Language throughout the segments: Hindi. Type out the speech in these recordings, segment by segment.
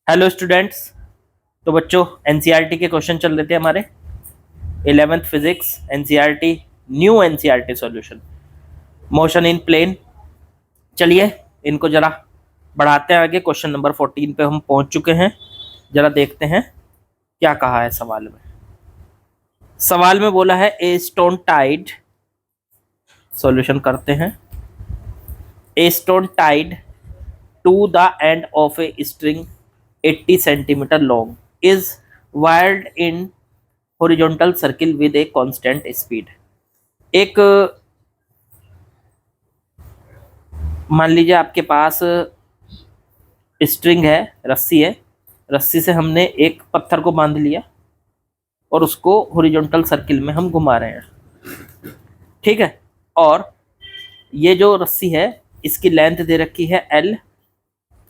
Hello students. तो बच्चों, एनसीईआरटी के क्वेश्चन चल रहे थे हमारे 11th physics NCERT, new NCERT solution, motion in plane. चलिए इनको जरा बढ़ाते हैं आगे। क्वेश्चन नंबर 14 पे हम पहुंच चुके हैं। जरा देखते हैं क्या कहा है सवाल में। सवाल में बोला है ए स्टोन टाइड, सॉल्यूशन करते हैं। A stone Tide to the end of a string 80 centimeter long is wired in horizontal circle with a constant speed। एक मान लीजिए आपके पास स्ट्रिंग है, रस्सी है। रस्सी से हमने एक पत्थर को बांध लिया और उसको हॉरिजॉन्टल सर्किल में हम घुमा रहे हैं, ठीक है। और ये जो रस्सी है इसकी लेंथ दे रखी है L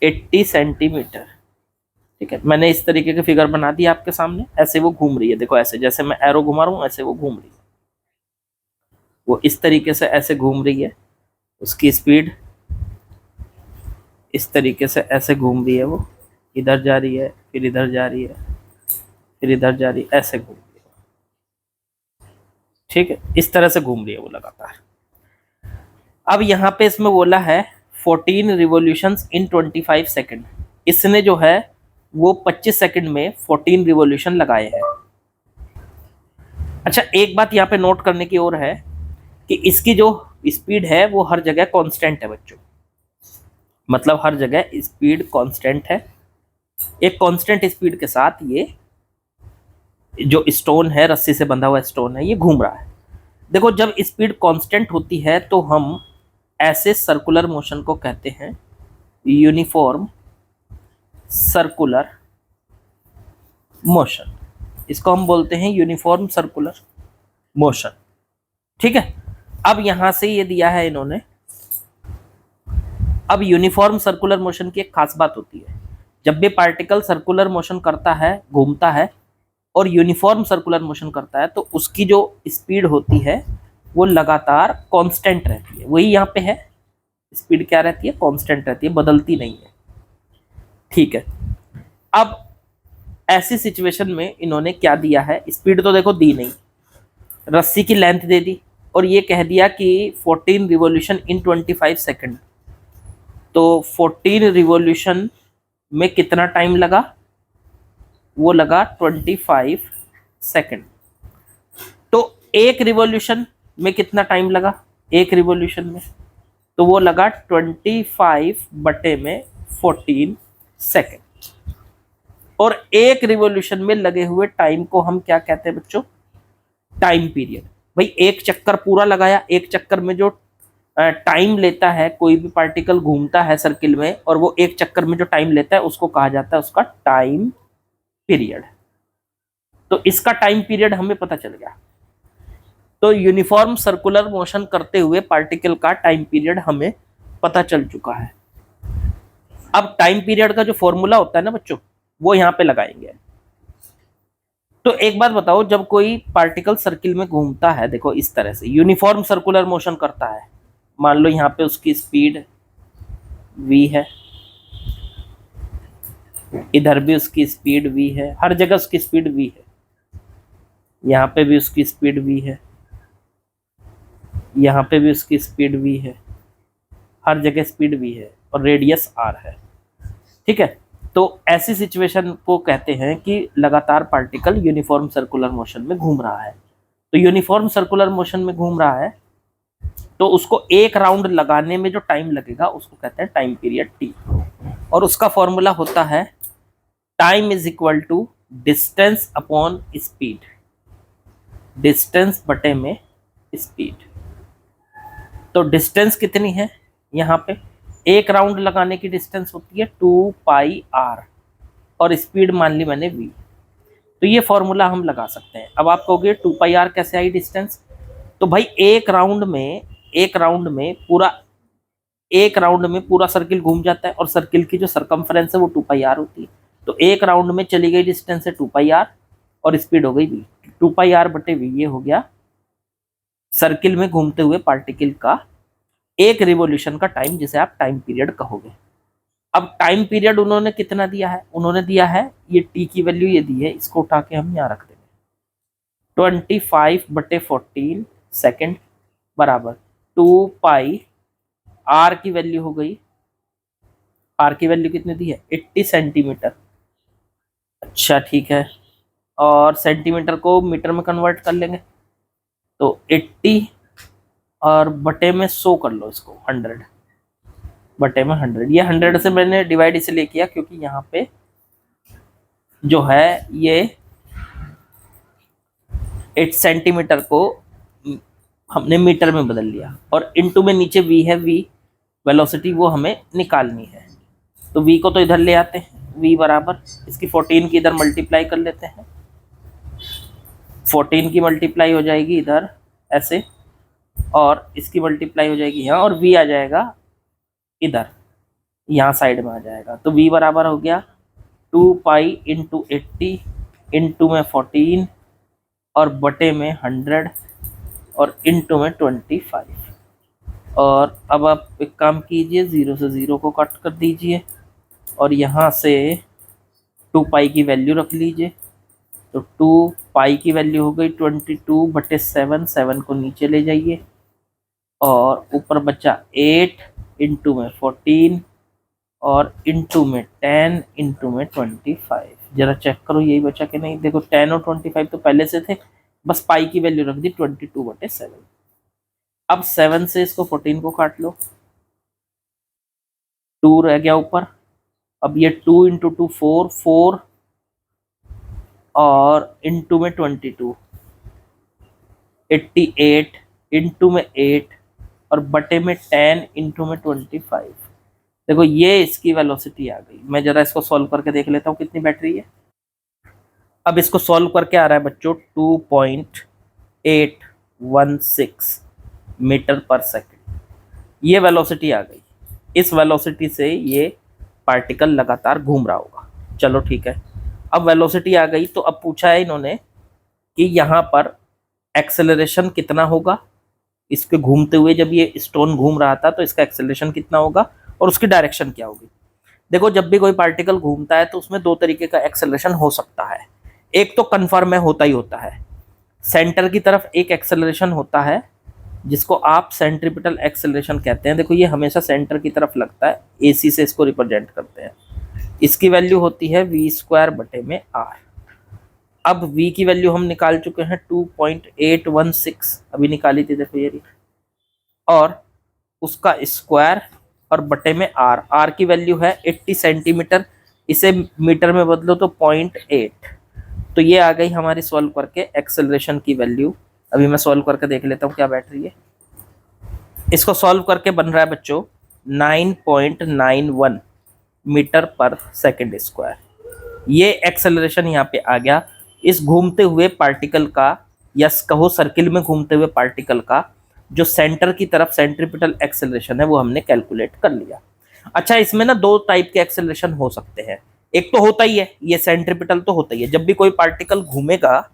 80 सेंटीमीटर, ठीक है। मैंने इस तरीके के फिगर बना दिया आपके सामने। ऐसे वो घूम रही है, देखो ऐसे, जैसे मैं एरो घुमा रहा हूँ ऐसे वो घूम रही है। वो इस तरीके से ऐसे घूम रही है, उसकी स्पीड इस तरीके से ऐसे घूम रही है। वो इधर जा रही है, फिर इधर जा रही है, फिर इधर जा रही है, ऐसे घूम रही है, ठीक है। इस तरह से घूम रही है वो लगातार। अब यहाँ पे इसमें बोला है 14 रिवॉल्यूशंस इन 25 सेकेंड। इसने जो है वो 25 सेकंड में 14 रिवॉल्यूशन लगाए हैं। अच्छा, एक बात यहाँ पे नोट करने की और है कि इसकी जो स्पीड है वो हर जगह कांस्टेंट है बच्चों। मतलब हर जगह स्पीड कांस्टेंट है। एक कांस्टेंट स्पीड के साथ ये जो स्टोन है, रस्सी से बंधा हुआ स्टोन है, ये घूम रहा है। देखो, जब स्पीड कांस्टेंट होती है तो हम ऐसे सर्कुलर मोशन को कहते हैं यूनिफॉर्म सर्कुलर मोशन। इसको हम बोलते हैं यूनिफॉर्म सर्कुलर मोशन, ठीक है। अब यहां से ये दिया है इन्होंने। अब यूनिफॉर्म सर्कुलर मोशन की एक खास बात होती है, जब भी पार्टिकल सर्कुलर मोशन करता है, घूमता है, और यूनिफॉर्म सर्कुलर मोशन करता है, तो उसकी जो स्पीड होती है वो लगातार कांस्टेंट रहती है। वही यहाँ पे है, स्पीड क्या रहती है? कांस्टेंट रहती है, बदलती नहीं है, ठीक है। अब ऐसी सिचुएशन में इन्होंने क्या दिया है, स्पीड तो देखो दी नहीं, रस्सी की लेंथ दे दी, और ये कह दिया कि 14 रिवॉल्यूशन इन 25 सेकंड। तो 14 रिवॉल्यूशन में कितना टाइम लगा? वो लगा 25 सेकंड। तो एक रिवॉल्यूशन में कितना टाइम लगा? एक रिवॉल्यूशन में तो वो लगा 25 बटे में 14 सेकंड। और एक रिवॉल्यूशन में लगे हुए टाइम को हम क्या कहते हैं बच्चों? Time period. भाई एक चक्कर पूरा लगाया, एक चक्कर में जो टाइम लेता है, कोई भी पार्टिकल घूमता है सर्किल में और वो एक चक्कर में जो टाइम लेता है उसको कहा जाता है उसका टाइम पीरियड। तो इसका टाइम पीरियड हमें पता चल गया। तो यूनिफॉर्म सर्कुलर मोशन करते हुए पार्टिकल का टाइम पीरियड हमें पता चल चुका है। अब टाइम पीरियड का जो फॉर्मूला होता है ना बच्चों, वो यहां पे लगाएंगे। तो एक बात बताओ, जब कोई पार्टिकल सर्किल में घूमता है, देखो इस तरह से यूनिफॉर्म सर्कुलर मोशन करता है, मान लो यहाँ पे उसकी स्पीड v है, इधर भी उसकी स्पीड v है, हर जगह उसकी स्पीड v है, यहाँ पे भी उसकी स्पीड v है, यहाँ पे भी उसकी स्पीड v है, हर जगह स्पीड v है, और रेडियस r है, ठीक है। तो ऐसी सिचुएशन को कहते हैं कि लगातार पार्टिकल यूनिफॉर्म सर्कुलर मोशन में घूम रहा है। तो यूनिफॉर्म सर्कुलर मोशन में घूम रहा है तो उसको एक राउंड लगाने में जो टाइम लगेगा उसको कहते हैं टाइम पीरियड t। और उसका फॉर्मूला होता है time is equal to distance upon speed, distance बटे में स्पीड। तो डिस्टेंस कितनी है? यहाँ पे एक राउंड लगाने की डिस्टेंस होती है 2πr, और स्पीड मान ली मैंने v। तो ये फॉर्मूला हम लगा सकते हैं। अब आप कहोगे 2πr कैसे आई डिस्टेंस? तो भाई एक राउंड में पूरा सर्किल घूम जाता है, और सर्किल की जो सरकमफ्रेंस है वो 2πr होती है। तो एक राउंड में चली गई डिस्टेंस है 2πr, और स्पीड हो गई v। 2πr बटे v ये हो गया सर्किल में घूमते हुए पार्टिकल का एक रिवॉल्यूशन का टाइम, जिसे आप टाइम पीरियड कहोगे। अब टाइम पीरियड उन्होंने कितना दिया है, उन्होंने दिया है ये टी की वैल्यू ये दी है, इसको उठा के हम यहाँ रख देंगे 25/14 सेकेंड बराबर 2 पाई आर की वैल्यू हो गई, आर की वैल्यू कितनी दी है 80 सेंटीमीटर। अच्छा ठीक है, और सेंटीमीटर को मीटर में कन्वर्ट कर लेंगे तो 80 और बटे में 100 कर लो, इसको 100 बटे में 100। ये 100 से मैंने डिवाइड इसलिए किया क्योंकि यहाँ पे जो है ये 8 सेंटीमीटर को हमने मीटर में बदल लिया, और इनटू में नीचे v है, v वेलोसिटी वो हमें निकालनी है। तो v को तो इधर ले आते हैं, v बराबर इसकी 14 की इधर मल्टीप्लाई कर लेते हैं, 14 की मल्टीप्लाई हो जाएगी इधर ऐसे, और इसकी मल्टीप्लाई हो जाएगी यहाँ, और v आ जाएगा इधर यहाँ साइड में आ जाएगा। तो v बराबर हो गया 2 पाई इंटू 80 इंटू में 14 और बटे में 100 और इंटू में 25। और अब आप एक काम कीजिए, 0 से 0 को कट कर दीजिए और यहाँ से 2 पाई की वैल्यू रख लीजिए। तो 2 पाई की वैल्यू हो गई 22/7, 7 को नीचे ले जाइए और ऊपर बचा 8 इंटू में 14 और इंटू में 10 इंटू में 25। जरा चेक करो यही बचा कि नहीं। देखो 10 और 25 तो पहले से थे, बस पाई की वैल्यू रख दी 22/7। अब 7 से इसको 14 को काट लो, 2 रह गया ऊपर। अब ये 2 इंटू 2 4 और इंटू में 22, 88 इंटू में 8 और बटे में 10 इंटू में 25। देखो ये इसकी वेलोसिटी आ गई। मैं जरा इसको सॉल्व करके देख लेता हूँ कितनी बैटरी है। अब इसको सॉल्व करके आ रहा है बच्चों 2.816 मीटर पर सेकंड। ये वेलोसिटी आ गई। इस वेलोसिटी से ये पार्टिकल लगातार घूम रहा होगा। चलो ठीक है, अब वेलोसिटी आ गई तो अब पूछा है इन्होंने कि यहाँ पर एक्सेलरेशन कितना होगा। इसके घूमते हुए जब ये स्टोन घूम रहा था तो इसका एक्सेलरेशन कितना होगा और उसकी डायरेक्शन क्या होगी। देखो जब भी कोई पार्टिकल घूमता है तो उसमें दो तरीके का एक्सेलरेशन हो सकता है। एक तो कन्फर्म है, होता ही होता है, सेंटर की तरफ एक एक्सेलरेशन होता है जिसको आप सेंट्रीपिटल एक्सेलरेशन कहते हैं। देखो ये हमेशा सेंटर की तरफ लगता है, AC से इसको रिप्रेजेंट करते हैं। इसकी वैल्यू होती है v²/r। अब v की वैल्यू हम निकाल चुके हैं 2.816 अभी निकाली थी, देखो ये, और उसका स्क्वायर और बटे में r की वैल्यू है 80 सेंटीमीटर, इसे मीटर में बदलो तो 0.8। तो ये आ गई हमारी सॉल्व करके एक्सेलरेशन की वैल्यू। अभी मैं सॉल्व करके देख लेता हूँ क्या बैठ रही है। इसको सॉल्व करके बन रहा है बच्चों 9.91 मीटर पर सेकेंड स्क्वायर। ये एक्सेलरेशन यहाँ पे आ गया इस घूमते हुए पार्टिकल का, या कहो सर्किल में घूमते हुए पार्टिकल का जो सेंटर की तरफ सेंट्रीपिटल एक्सेलरेशन है वो हमने कैलकुलेट कर लिया। अच्छा, इसमें ना दो टाइप के एक्सेलरेशन हो सकते हैं। एक तो होता ही है, ये सेंट्रीपिटल तो होता ही है। जब भी कोई पार्टिकल घूमेगा,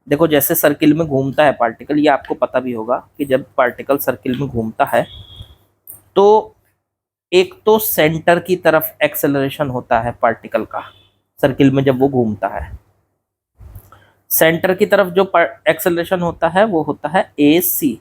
देखो जैसे सर्किल में घूमता है पार्टिकल, ये आपको पता भी होगा कि जब पार्टिकल सर्किल में घूमता है तो एक तो सेंटर की तरफ एक्सेलरेशन होता है पार्टिकल का, सर्किल में जब वो घूमता है सेंटर की तरफ जो एक्सेलरेशन होता है वो होता है AC,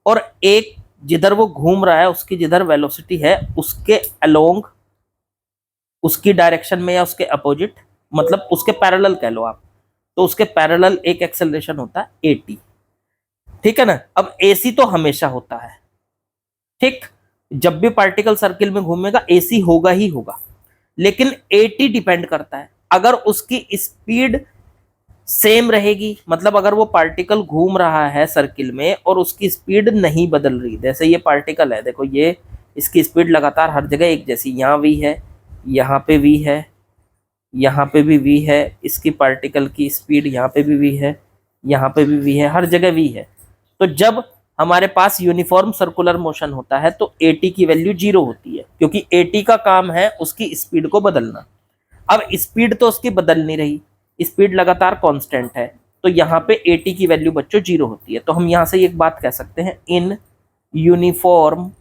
और एक जिधर वो घूम रहा है उसकी जिधर वेलोसिटी है उसके अलोंग, उसकी डायरेक्शन में या उसके अपोजिट, मतलब उसके पैरेलल कह लो आप, तो उसके पैरेलल एक एक्सेलरेशन होता है AT। ठीक है ना। अब AC तो हमेशा होता है, ठीक, जब भी पार्टिकल सर्किल में घूमेगा AC होगा ही होगा, लेकिन AT डिपेंड करता है अगर उसकी स्पीड सेम रहेगी, मतलब अगर वो पार्टिकल घूम रहा है सर्किल में और उसकी स्पीड नहीं बदल रही। जैसे ये पार्टिकल है, देखो ये, इसकी स्पीड लगातार हर जगह एक जैसी, यहाँ v है, यहाँ पे v है, यहाँ पे भी v है, इसकी पार्टिकल की स्पीड यहाँ पे भी v है, यहाँ पे भी v है, हर जगह v है। तो जब हमारे पास यूनिफॉर्म सर्कुलर मोशन होता है तो AT की वैल्यू 0 होती है, क्योंकि AT का काम है उसकी स्पीड को बदलना। अब स्पीड तो उसकी बदल नहीं रही, स्पीड लगातार कांस्टेंट है, तो यहाँ पे AT की वैल्यू बच्चों 0 होती है। तो हम यहाँ से एक बात कह सकते हैं, in uniform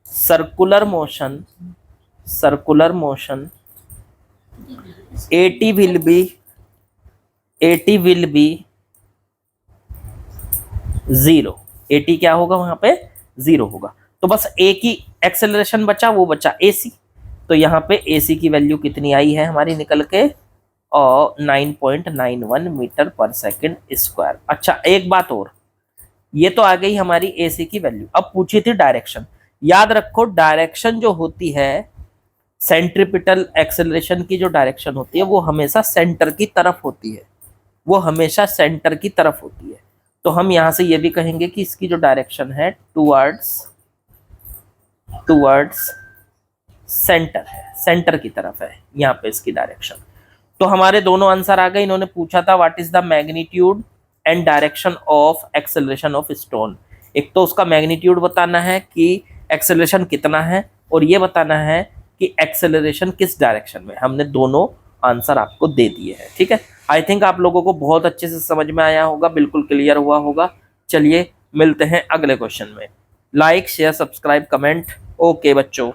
circular motion circular motion, AT will be 0। AT क्या होगा वहां पे 0 होगा। तो बस एक ही एक्सेलरेशन बचा, वो बचा AC। तो यहाँ पे AC की वैल्यू कितनी आई है हमारी निकल के, और 9.91 मीटर पर सेकंड स्क्वायर। अच्छा एक बात और, ये तो आ गई हमारी AC की वैल्यू। अब पूछी थी डायरेक्शन। याद रखो डायरेक्शन जो होती है, सेंट्रीपिटल एक्सेलरेशन की जो डायरेक्शन होती है वो हमेशा सेंटर की तरफ होती है, वो हमेशा सेंटर की तरफ होती है। तो हम यहां से ये भी कहेंगे कि इसकी जो डायरेक्शन है टुवर्ड्स सेंटर है, सेंटर की तरफ है यहाँ पे इसकी डायरेक्शन। तो हमारे दोनों आंसर आ गए। इन्होंने पूछा था what is the magnitude and direction of acceleration of stone. एक तो उसका मैग्नीट्यूड बताना है कि एक्सेलरेशन कितना है, और ये बताना है कि एक्सेलरेशन किस डायरेक्शन में। हमने दोनों आंसर आपको दे दिए हैं। ठीक है, आई थिंक आप लोगों को बहुत अच्छे से समझ में आया होगा, बिल्कुल क्लियर हुआ होगा। चलिए मिलते हैं अगले क्वेश्चन में। Like share subscribe comment. Okay बच्चों।